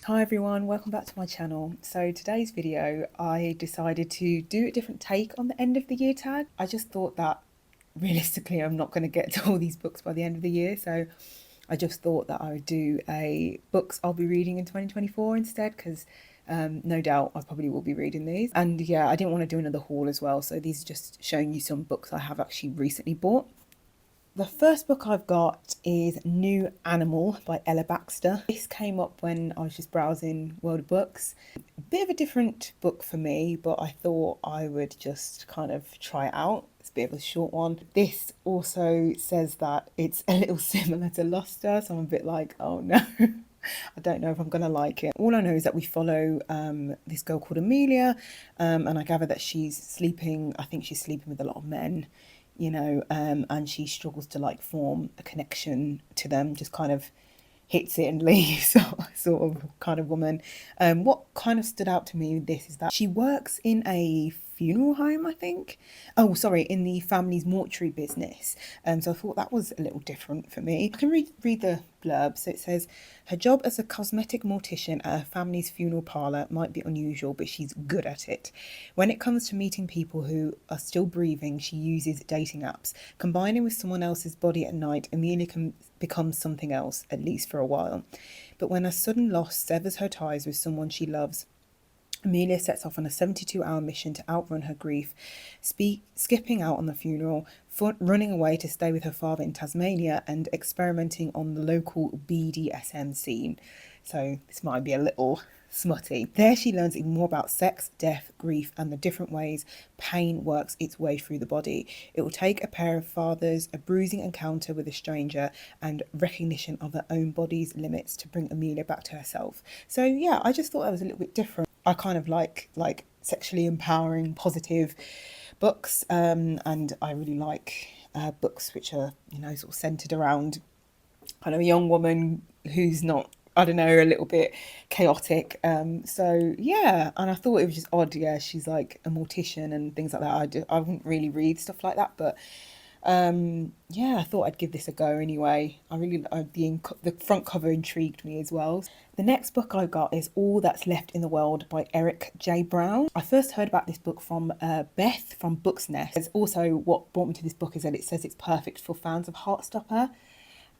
Hi everyone, welcome back to my channel. So today's video, I decided to do a different take on the end of the year tag. I just thought that realistically I'm not going to get to all these books by the end of the year, so I just thought that I would do a books I'll be reading in 2024 instead, because no doubt I probably will be reading these. And yeah, I didn't want to do another haul as well, so these are just showing you some books I have actually recently bought. The first book I've got is New Animal by Ella Baxter. This came up when I was just browsing World of Books. A bit of a different book for me, but I thought I would just kind of try it out. It's a bit of a short one. This also says that it's a little similar to Luster, so I'm a bit like, oh no. I don't know if I'm going to like it. All I know is that we follow this girl called Amelia, and I gather that she's sleeping, I think she's sleeping with a lot of men, you know, and she struggles to like form a connection to them, just kind of hits it and leaves sort of kind of woman. What kind of stood out to me with this is that she works in a funeral home, I think. Oh, sorry, in the family's mortuary business. So I thought that was a little different for me. I can read the blurb. So it says, her job as a cosmetic mortician at her family's funeral parlour might be unusual, but she's good at it. When it comes to meeting people who are still breathing, she uses dating apps. Combining with someone else's body at night, Amelia can become something else, at least for a while. But when a sudden loss severs her ties with someone she loves, Amelia sets off on a 72-hour mission to outrun her grief, skipping out on the funeral, running away to stay with her father in Tasmania, and experimenting on the local BDSM scene. So this might be a little smutty. There she learns even more about sex, death, grief, and the different ways pain works its way through the body. It will take a pair of fathers, a bruising encounter with a stranger, and recognition of her own body's limits to bring Amelia back to herself. So yeah, I just thought that was a little bit different. I kind of like sexually empowering, positive books, and I really like books which are, you know, sort of centered around kind of a young woman who's not, I don't know, a little bit chaotic. So yeah, and I thought it was just odd. Yeah, she's like a mortician and things like that. I wouldn't really read stuff like that, but yeah, I thought I'd give this a go anyway. The front cover intrigued me as well. The next book I got is All That's Left in the World by Erik J. Brown. I first heard about this book from Beth from Books Nest. It's also, what brought me to this book is that it says it's perfect for fans of Heartstopper,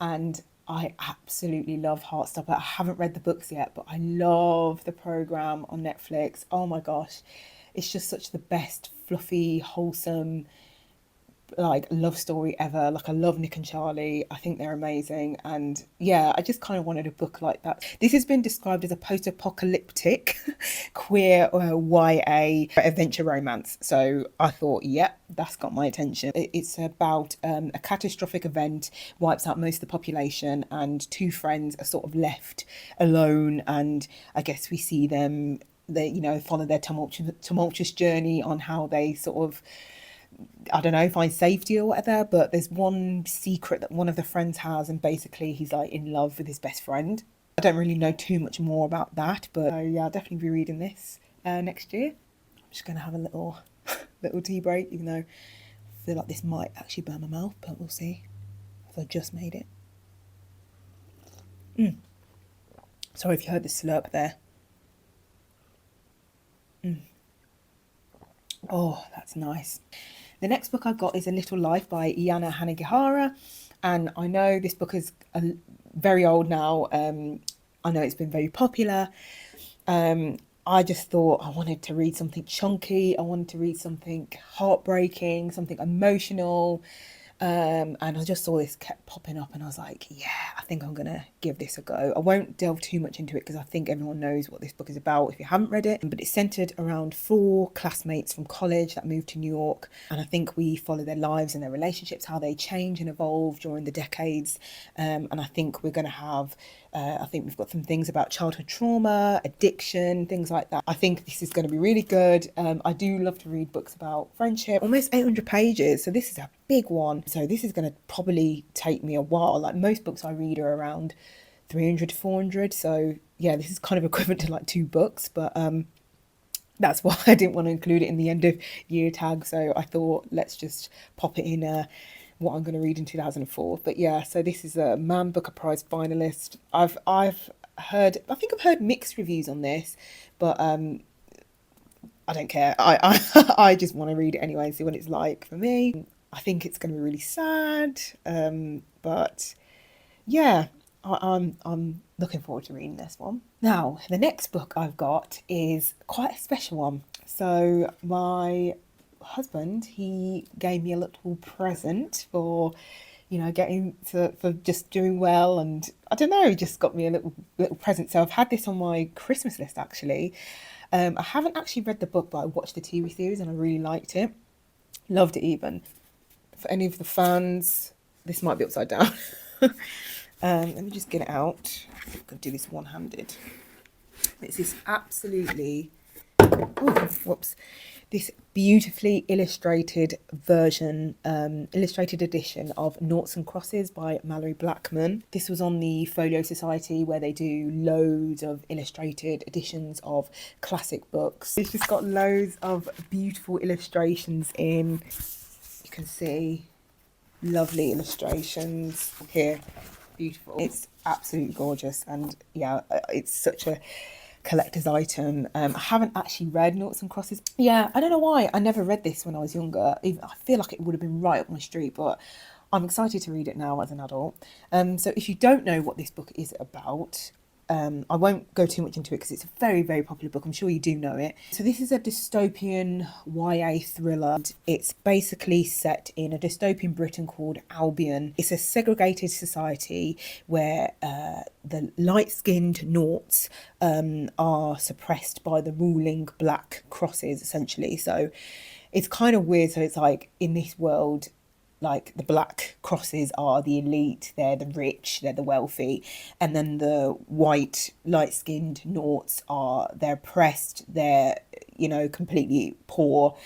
and I absolutely love Heartstopper. I haven't read the books yet, but I love the programme on Netflix. Oh my gosh, it's just such the best fluffy, wholesome, like love story ever. Like, I love Nick and Charlie. I think they're amazing, and yeah, I just kind of wanted a book like that. This has been described as a post-apocalyptic queer YA adventure romance, so I thought, yep, that's got my attention. It's about a catastrophic event wipes out most of the population, and two friends are sort of left alone, and I guess we see them, they, you know, follow their tumultuous journey on how they sort of, I don't know, find safety or whatever. But there's one secret that one of the friends has, and basically he's like in love with his best friend. I don't really know too much more about that, but yeah, I'll definitely be reading this next year. I'm just going to have a little tea break, even though I feel like this might actually burn my mouth, but we'll see. I've just made it. Sorry if you heard the slurp there. Oh, that's nice. The next book I've got is A Little Life by Yanigahara, and I know this book is very old now. I know it's been very popular. I just thought I wanted to read something chunky. I wanted to read something heartbreaking, something emotional. And I just saw this kept popping up, and I was like, yeah, I think I'm gonna give this a go. I won't delve too much into it because I think everyone knows what this book is about if you haven't read it, but it's centered around four classmates from college that moved to New York, and I think we follow their lives and their relationships, how they change and evolve during the decades. And I think we're gonna have I think we've got some things about childhood trauma, addiction, things like that. I think this is going to be really good. I do love to read books about friendship. Almost 800 pages, so this is a big one. So this is going to probably take me a while. Like, most books I read are around 300 to 400. So yeah, this is kind of equivalent to like 2 books, but that's why I didn't want to include it in the end of year tag. So I thought, let's just pop it in what I'm going to read in 2004. But yeah, so this is a Man Booker Prize finalist. I've I think I've heard mixed reviews on this, but I don't care. I just want to read it anyway and see what it's like for me. I think it's going to be really sad, but yeah, I'm looking forward to reading this one. Now, the next book I've got is quite a special one. So my husband, he gave me a little present for, for just doing well, and I don't know, he just got me a little present. So I've had this on my Christmas list actually. I haven't actually read the book, but I watched the TV series and I really liked it. Loved it even. For any of the fans, this might be upside down. Let me just get it out. I'm going to do this one-handed. It's this absolutely, this beautifully illustrated version, illustrated edition of Noughts and Crosses by Malorie Blackman. This was on the Folio Society, where they do loads of illustrated editions of classic books. It's just got loads of beautiful illustrations in. You can see lovely illustrations here. Beautiful. It's absolutely gorgeous, and yeah, it's such a collector's item. I haven't actually read Noughts and Crosses. Yeah, I don't know why I never read this when I was younger. I feel like it would have been right up my street, but I'm excited to read it now as an adult. So if you don't know what this book is about, I won't go too much into it because it's a very, very popular book. I'm sure you do know it. So this is a dystopian YA thriller. It's basically set in a dystopian Britain called Albion. It's a segregated society where the light-skinned Noughts are suppressed by the ruling black crosses, essentially. So it's kind of weird. So it's like, in this world, like, the black crosses are the elite, they're the rich, they're the wealthy, and then the white light-skinned Noughts they're oppressed, they're, completely poor,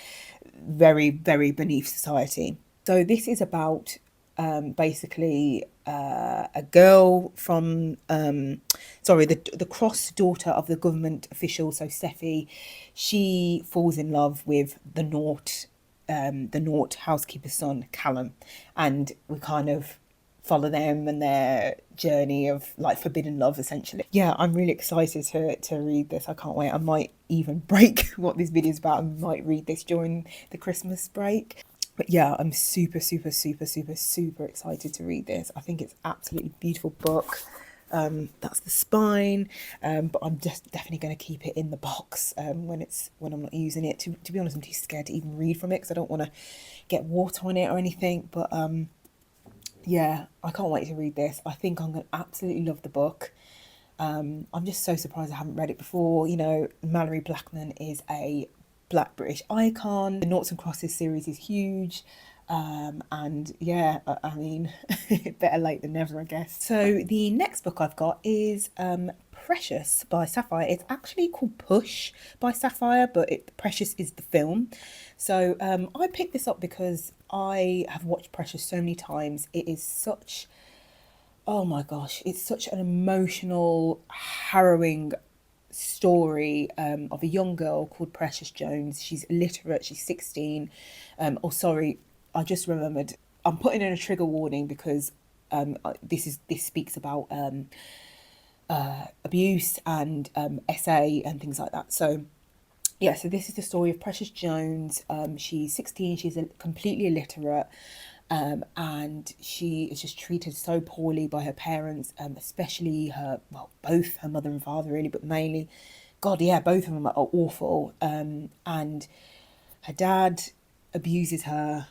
very, very beneath society. So this is about basically a girl from the cross daughter of the government official, so Stephenie. She falls in love with the Nought housekeeper's son, Callum, and we kind of follow them and their journey of like forbidden love, essentially. Yeah, I'm really excited to read this. I can't wait. I might even break what this video is about. I might read this during the Christmas break. But yeah, I'm super, super, super, super, super excited to read this. I think it's absolutely beautiful book. That's the spine, but I'm just definitely going to keep it in the box when I'm not using it. To be honest, I'm too scared to even read from it because I don't want to get water on it or anything. But yeah, I can't wait to read this. I think I'm going to absolutely love the book. I'm just so surprised I haven't read it before. Malorie Blackman is a Black British icon. The Noughts and Crosses series is huge. And yeah, I mean, better late than never, I guess. So the next book I've got is Precious by Sapphire. It's actually called Push by Sapphire, but Precious is the film. So I picked this up because I have watched Precious so many times. It is such, oh my gosh, it's such an emotional, harrowing story of a young girl called Precious Jones. She's illiterate, she's 16. I just remembered, I'm putting in a trigger warning because this speaks about abuse and SA and things like that. So yeah, so this is the story of Precious Jones. She's 16, she's completely illiterate, and she is just treated so poorly by her parents, especially both her mother and father really, but mainly, God, yeah, both of them are awful. And her dad abuses her,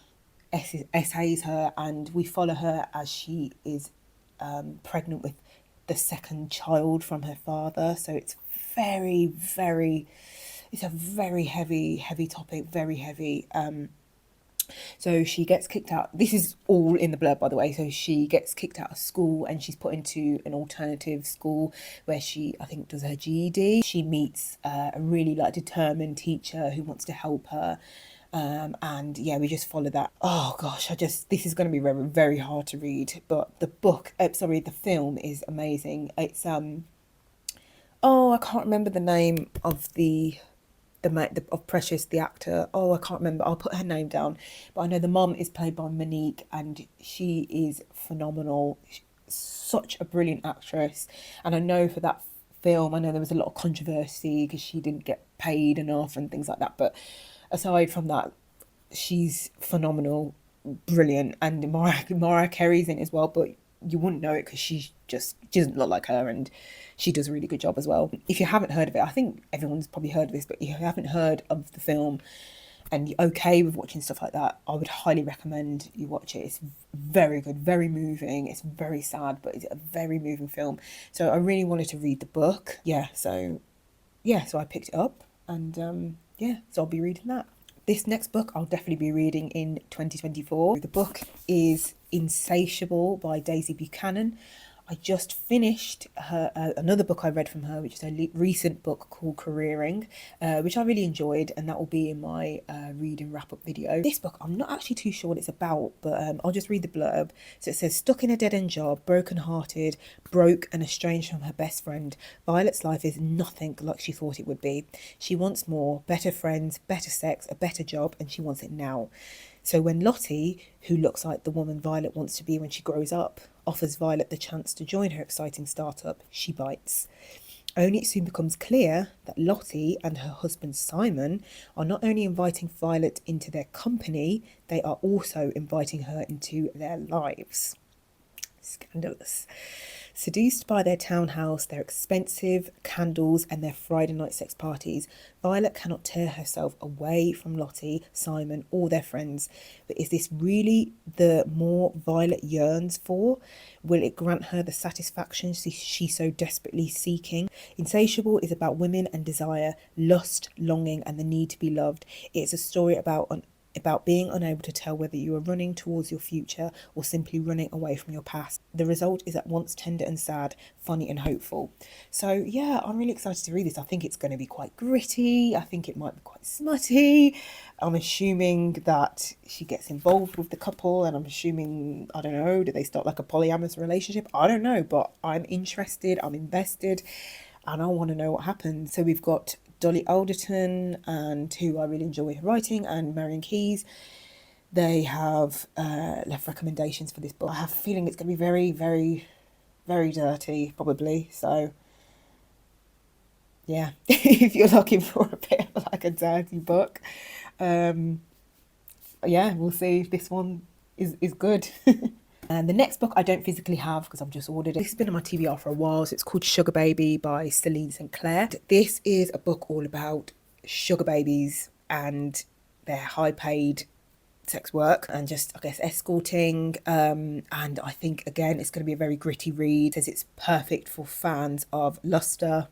essays her, and we follow her as she is pregnant with the second child from her father. So it's very, very, it's a very heavy topic, very heavy. So she gets kicked out. This is all in the blurb, by the way. So she gets kicked out of school and she's put into an alternative school where she, I think, does her GED. She meets a really determined teacher who wants to help her. And yeah, we just follow that. Oh gosh, this is going to be very, very hard to read. But the film is amazing. It's I can't remember the name of of Precious, the actor. Oh, I can't remember. I'll put her name down. But I know the mum is played by Monique, and she is phenomenal. such a brilliant actress. And I know for that film, I know there was a lot of controversy because she didn't get paid enough and things like that. But aside from that, she's phenomenal, brilliant. And Mariah Carey's in it as well, but you wouldn't know it because she doesn't look like her, and she does a really good job as well. If you haven't heard of it, I think everyone's probably heard of this, but if you haven't heard of the film and you're okay with watching stuff like that, I would highly recommend you watch it. It's very good, very moving. It's very sad, but it's a very moving film. So I really wanted to read the book. So I picked it up, and so I'll be reading that. This next book I'll definitely be reading in 2024. The book is Insatiable by Daisy Buchanan. I just finished another book I read from her, which is a recent book called Careering, which I really enjoyed, and that will be in my read and wrap up video. This book, I'm not actually too sure what it's about, but I'll just read the blurb. So it says, stuck in a dead-end job, broken-hearted, broke and estranged from her best friend, Violet's life is nothing like she thought it would be. She wants more, better friends, better sex, a better job, and she wants it now. So when Lottie, who looks like the woman Violet wants to be when she grows up, offers Violet the chance to join her exciting startup, she bites. Only it soon becomes clear that Lottie and her husband Simon are not only inviting Violet into their company, they are also inviting her into their lives. Scandalous. Seduced by their townhouse, their expensive candles and their Friday night sex parties, Violet cannot tear herself away from Lottie, Simon or their friends. But is this really the more Violet yearns for? Will it grant her the satisfaction she's so desperately seeking? Insatiable is about women and desire, lust, longing and the need to be loved. It's a story about being unable to tell whether you are running towards your future or simply running away from your past. The result is at once tender and sad, funny and hopeful. So yeah, I'm really excited to read this. I think it's going to be quite gritty. I think it might be quite smutty. I'm assuming that she gets involved with the couple, and I'm assuming, I don't know, do they start like a polyamorous relationship? I don't know, but I'm interested, I'm invested, and I want to know what happens. So we've got Dolly Alderton, and who I really enjoy her writing, and Marion Keyes. They have left recommendations for this book. I have a feeling it's going to be very, very, very dirty, probably. So yeah, if you're looking for a bit of like a dirty book, we'll see if this one is good. And the next book I don't physically have because I've just ordered it. This has been on my TBR for a while, so it's called Sugar Baby by Celine Saintclare. This is a book all about sugar babies and their high-paid sex work and just, I guess, escorting. And I think, again, it's going to be a very gritty read. It says it's perfect for fans of Luster,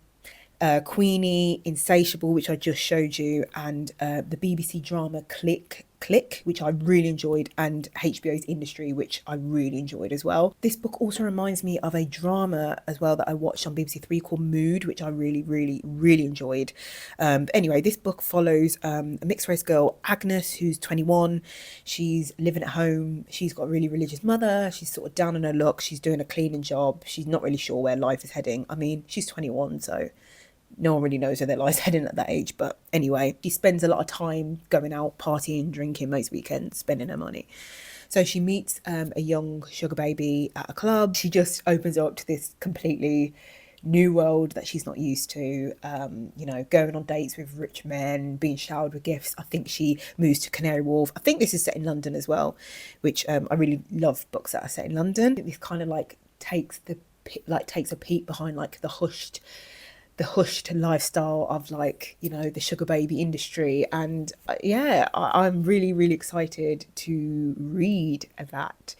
Queenie, Insatiable, which I just showed you, and the BBC drama Click, which I really enjoyed, and HBO's Industry, which I really enjoyed as well. This book also reminds me of a drama as well that I watched on BBC Three called Mood, which I really, really, really enjoyed. But anyway, this book follows a mixed race girl, Agnes, who's 21. She's living at home. She's got a really religious mother. She's sort of down on her luck. She's doing a cleaning job. She's not really sure where life is heading. I mean, she's 21, so no one really knows where their life's heading at that age. But anyway, she spends a lot of time going out, partying, drinking most weekends, spending her money. So she meets a young sugar baby at a club. She just opens up to this completely new world that she's not used to, going on dates with rich men, being showered with gifts. I think she moves to Canary Wharf. I think this is set in London as well, which I really love books that are set in London. This kind of like takes a peek behind like the hushed lifestyle of like, the sugar baby industry. And I'm really, really excited to read that.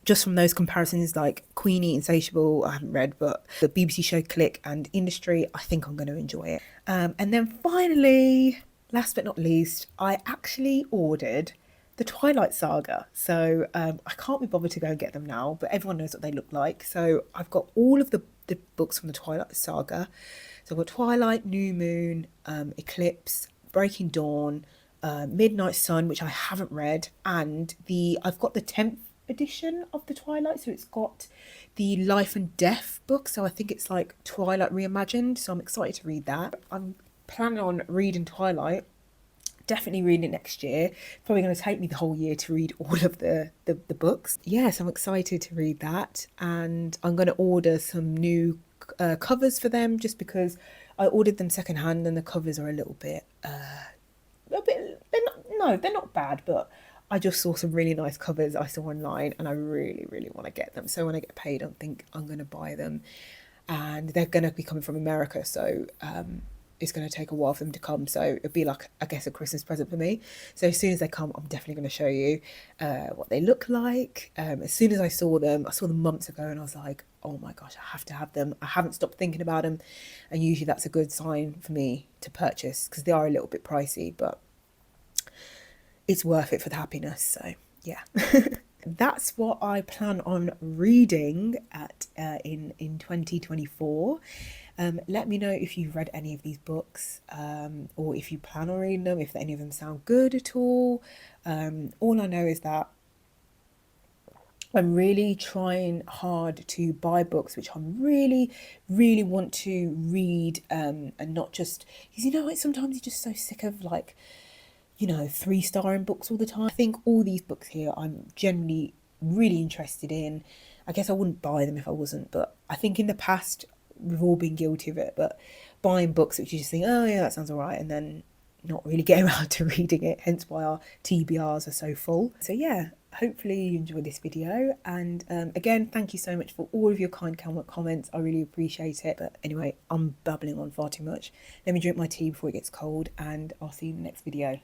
Just from those comparisons, like Queenie, Insatiable, I haven't read, but the BBC show Click and Industry, I think I'm going to enjoy it. And then finally, last but not least, I actually ordered the Twilight Saga. So I can't be bothered to go and get them now, but everyone knows what they look like. So I've got all of the books from the Twilight Saga. So I've got Twilight, New Moon, Eclipse, Breaking Dawn, Midnight Sun, which I haven't read, and I've got the 10th edition of the Twilight, so it's got the Life and Death book, so I think it's like Twilight reimagined, so I'm excited to read that. I'm planning on reading Twilight Definitely reading it next year. Probably going to take me the whole year to read all of the books. Yes, I'm excited to read that, and I'm going to order some new covers for them, just because I ordered them secondhand and the covers are a little bit they're not bad, but I just saw some really nice covers I saw online and I really, really want to get them. So when I get paid, I think I'm going to buy them, and they're going to be coming from America, so it's going to take a while for them to come. So it'll be like, I guess, a Christmas present for me. So as soon as they come, I'm definitely going to show you what they look like. As soon as I saw them months ago, and I was like, oh my gosh, I have to have them. I haven't stopped thinking about them, and usually that's a good sign for me to purchase, because they are a little bit pricey, but it's worth it for the happiness. So yeah. That's what I plan on reading in 2024. Let me know if you've read any of these books, or if you plan on reading them, if any of them sound good at all. All I know is that I'm really trying hard to buy books which I really, really want to read, and not just, because sometimes you're just so sick of 3-star in books all the time. I think all these books here I'm generally really interested in. I guess I wouldn't buy them if I wasn't, but I think in the past we've all been guilty of it, but buying books which you just think, oh yeah, that sounds all right, and then not really getting around to reading it, hence why our TBRs are so full. So yeah, hopefully you enjoyed this video, and again, thank you so much for all of your kind comments. I really appreciate it. But anyway, I'm babbling on far too much. Let me drink my tea before it gets cold, and I'll see you in the next video.